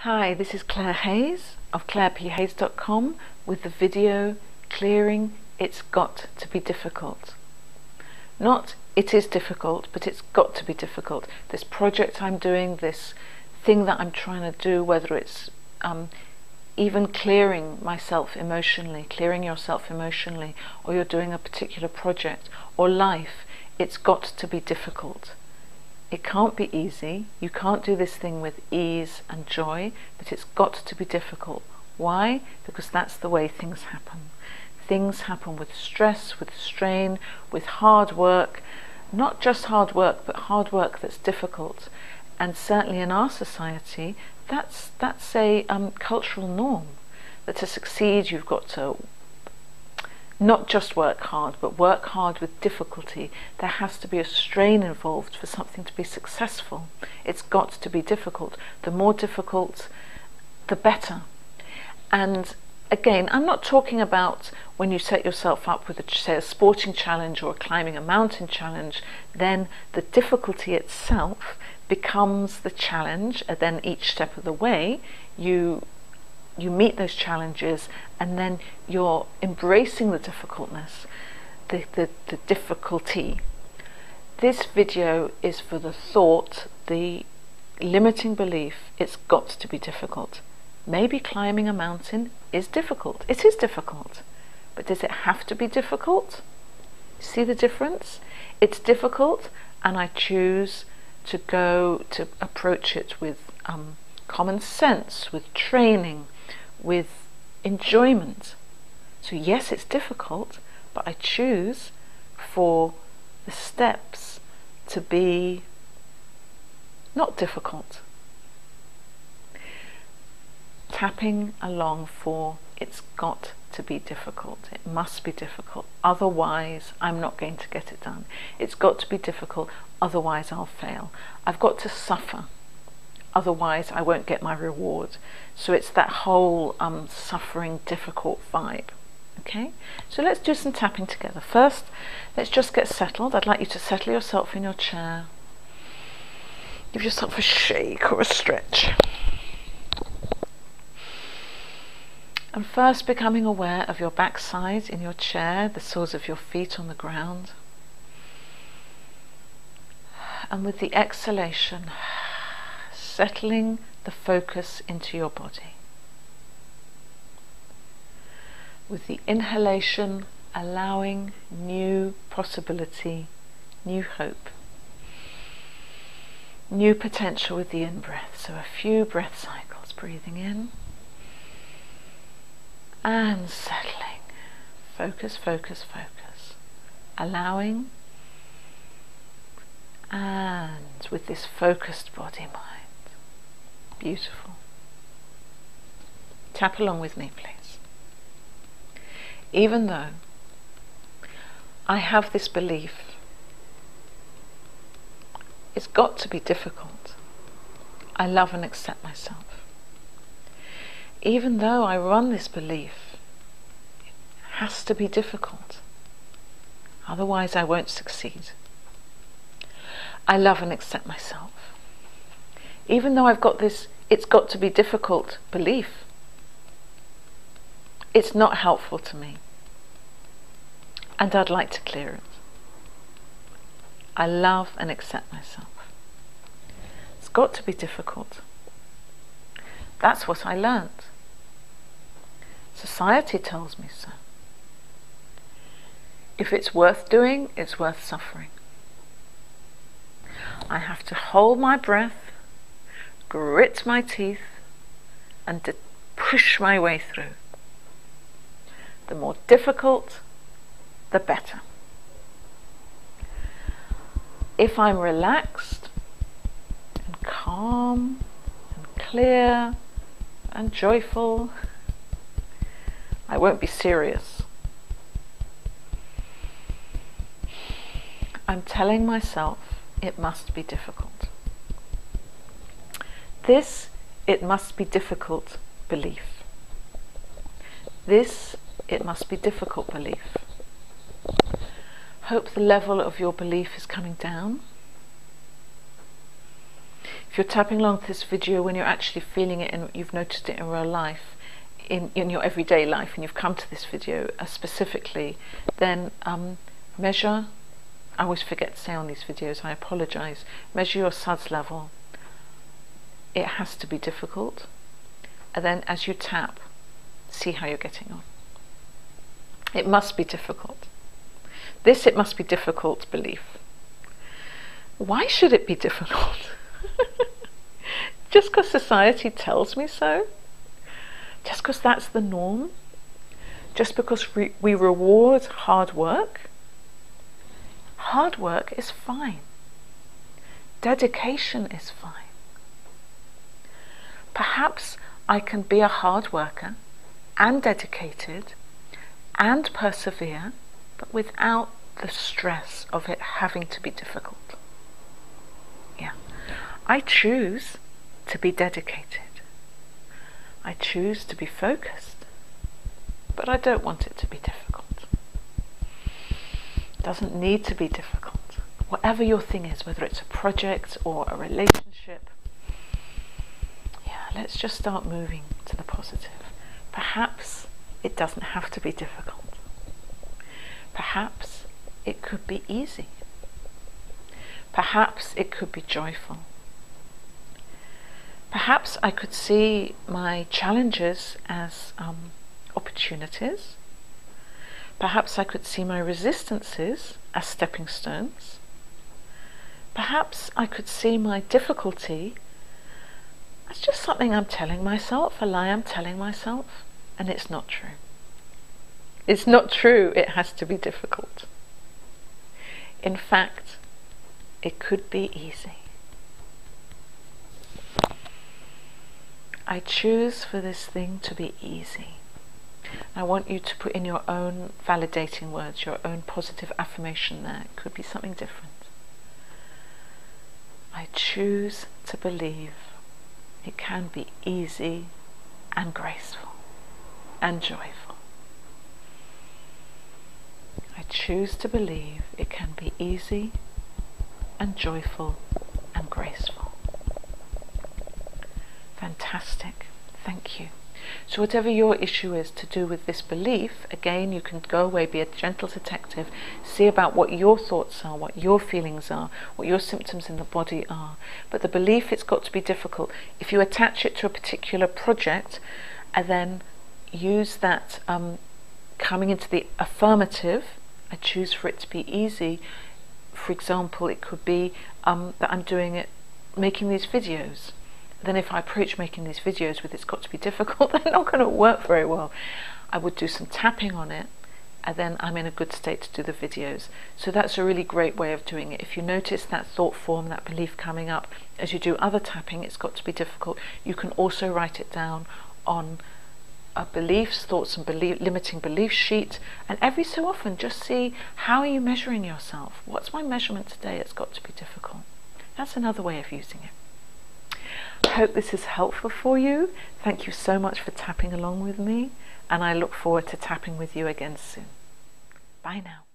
Hi, this is Claire Hayes of clairephayes.com with the video Clearing It's Got to Be Difficult. Not it is difficult, but it's got to be difficult. This project I'm doing, this thing that I'm trying to do, whether it's even clearing myself emotionally, clearing yourself emotionally, or you're doing a particular project, or life, it's got to be difficult. It can't be easy. You can't do this thing with ease and joy, but it's got to be difficult. Why? Because that's the way things happen. Things happen with stress, with strain, with hard work. Not just hard work, but hard work that's difficult. And certainly in our society, that's a cultural norm. That to succeed, you've got to not just work hard, but work hard with difficulty. There has to be a strain involved for something to be successful. It's got to be difficult. The more difficult, the better. And again, I'm not talking about when you set yourself up with, say, a sporting challenge or climbing a mountain challenge, then the difficulty itself becomes the challenge, and then each step of the way you meet those challenges, and then you're embracing the difficultness, the difficulty. This video is for the thought, the limiting belief, it's got to be difficult. Maybe climbing a mountain is difficult. It is difficult. But does it have to be difficult? See the difference? It's difficult, and I choose to approach it with common sense, with training, with enjoyment. So yes, it's difficult, but I choose for the steps to be not difficult. Tapping along for it's got to be difficult. It must be difficult. Otherwise, I'm not going to get it done. It's got to be difficult. Otherwise, I'll fail. I've got to suffer. Otherwise, I won't get my reward. So it's that whole suffering, difficult vibe. Okay? So let's do some tapping together. First, let's just get settled. I'd like you to settle yourself in your chair. Give yourself a shake or a stretch. And first, becoming aware of your backside in your chair, the soles of your feet on the ground. And with the exhalation, settling the focus into your body. With the inhalation, allowing new possibility, new hope, new potential with the in-breath. So a few breath cycles, breathing in and settling. Focus, focus, focus. Allowing, and with this focused body mind. Beautiful. Tap along with me, please. Even though I have this belief, it's got to be difficult, I love and accept myself. Even though I run this belief, it has to be difficult. Otherwise, I won't succeed. I love and accept myself. Even though I've got this it's got to be difficult belief, it's not helpful to me. And I'd like to clear it. I love and accept myself. It's got to be difficult. That's what I learned. Society tells me so. If it's worth doing, it's worth suffering. I have to hold my breath, grit my teeth, and to push my way through. The more difficult, the better. If I'm relaxed and calm and clear and joyful, I won't be serious. I'm telling myself it must be difficult. This, it must be difficult belief. This, it must be difficult belief. Hope the level of your belief is coming down. If you're tapping along with this video when you're actually feeling it and you've noticed it in real life, in your everyday life, and you've come to this video specifically, then measure, I always forget to say on these videos, I apologise, measure your suds level. It has to be difficult, and then as you tap, see how you're getting on. It must be difficult. This it must be difficult belief. Why should it be difficult? Just because society tells me so? Just because that's the norm? Just because we reward hard work? Hard work is fine. Dedication is fine. Perhaps I can be a hard worker and dedicated and persevere, but without the stress of it having to be difficult. Yeah. I choose to be dedicated. I choose to be focused, but I don't want it to be difficult. It doesn't need to be difficult. Whatever your thing is, whether it's a project or a relationship, yeah, let's just start moving to the positive. Perhaps it doesn't have to be difficult. Perhaps it could be easy. Perhaps it could be joyful. Perhaps I could see my challenges as opportunities. Perhaps I could see my resistances as stepping stones. Perhaps I could see my difficulty as just something I'm telling myself, a lie I'm telling myself, and it's not true. It's not true, it has to be difficult. In fact, it could be easy. I choose for this thing to be easy. I want you to put in your own validating words, your own positive affirmation there. It could be something different. I choose to believe it can be easy and graceful and joyful. I choose to believe it can be easy and joyful and graceful. Fantastic. Thank you. So whatever your issue is to do with this belief, again, you can go away, be a gentle detective, see about what your thoughts are, what your feelings are, what your symptoms in the body are. But the belief, it's got to be difficult. If you attach it to a particular project and then use that coming into the affirmative, I choose for it to be easy. For example, it could be that I'm doing it, making these videos. Then if I approach making these videos with it's got to be difficult, they're not going to work very well. I would do some tapping on it, and then I'm in a good state to do the videos. So that's a really great way of doing it. If you notice that thought form, that belief coming up as you do other tapping, it's got to be difficult, you can also write it down on a beliefs, thoughts and limiting belief sheet, and every so often just see, how are you measuring yourself? What's my measurement today? It's got to be difficult. That's another way of using it. I hope this is helpful for you. Thank you so much for tapping along with me, and I look forward to tapping with you again soon. Bye now.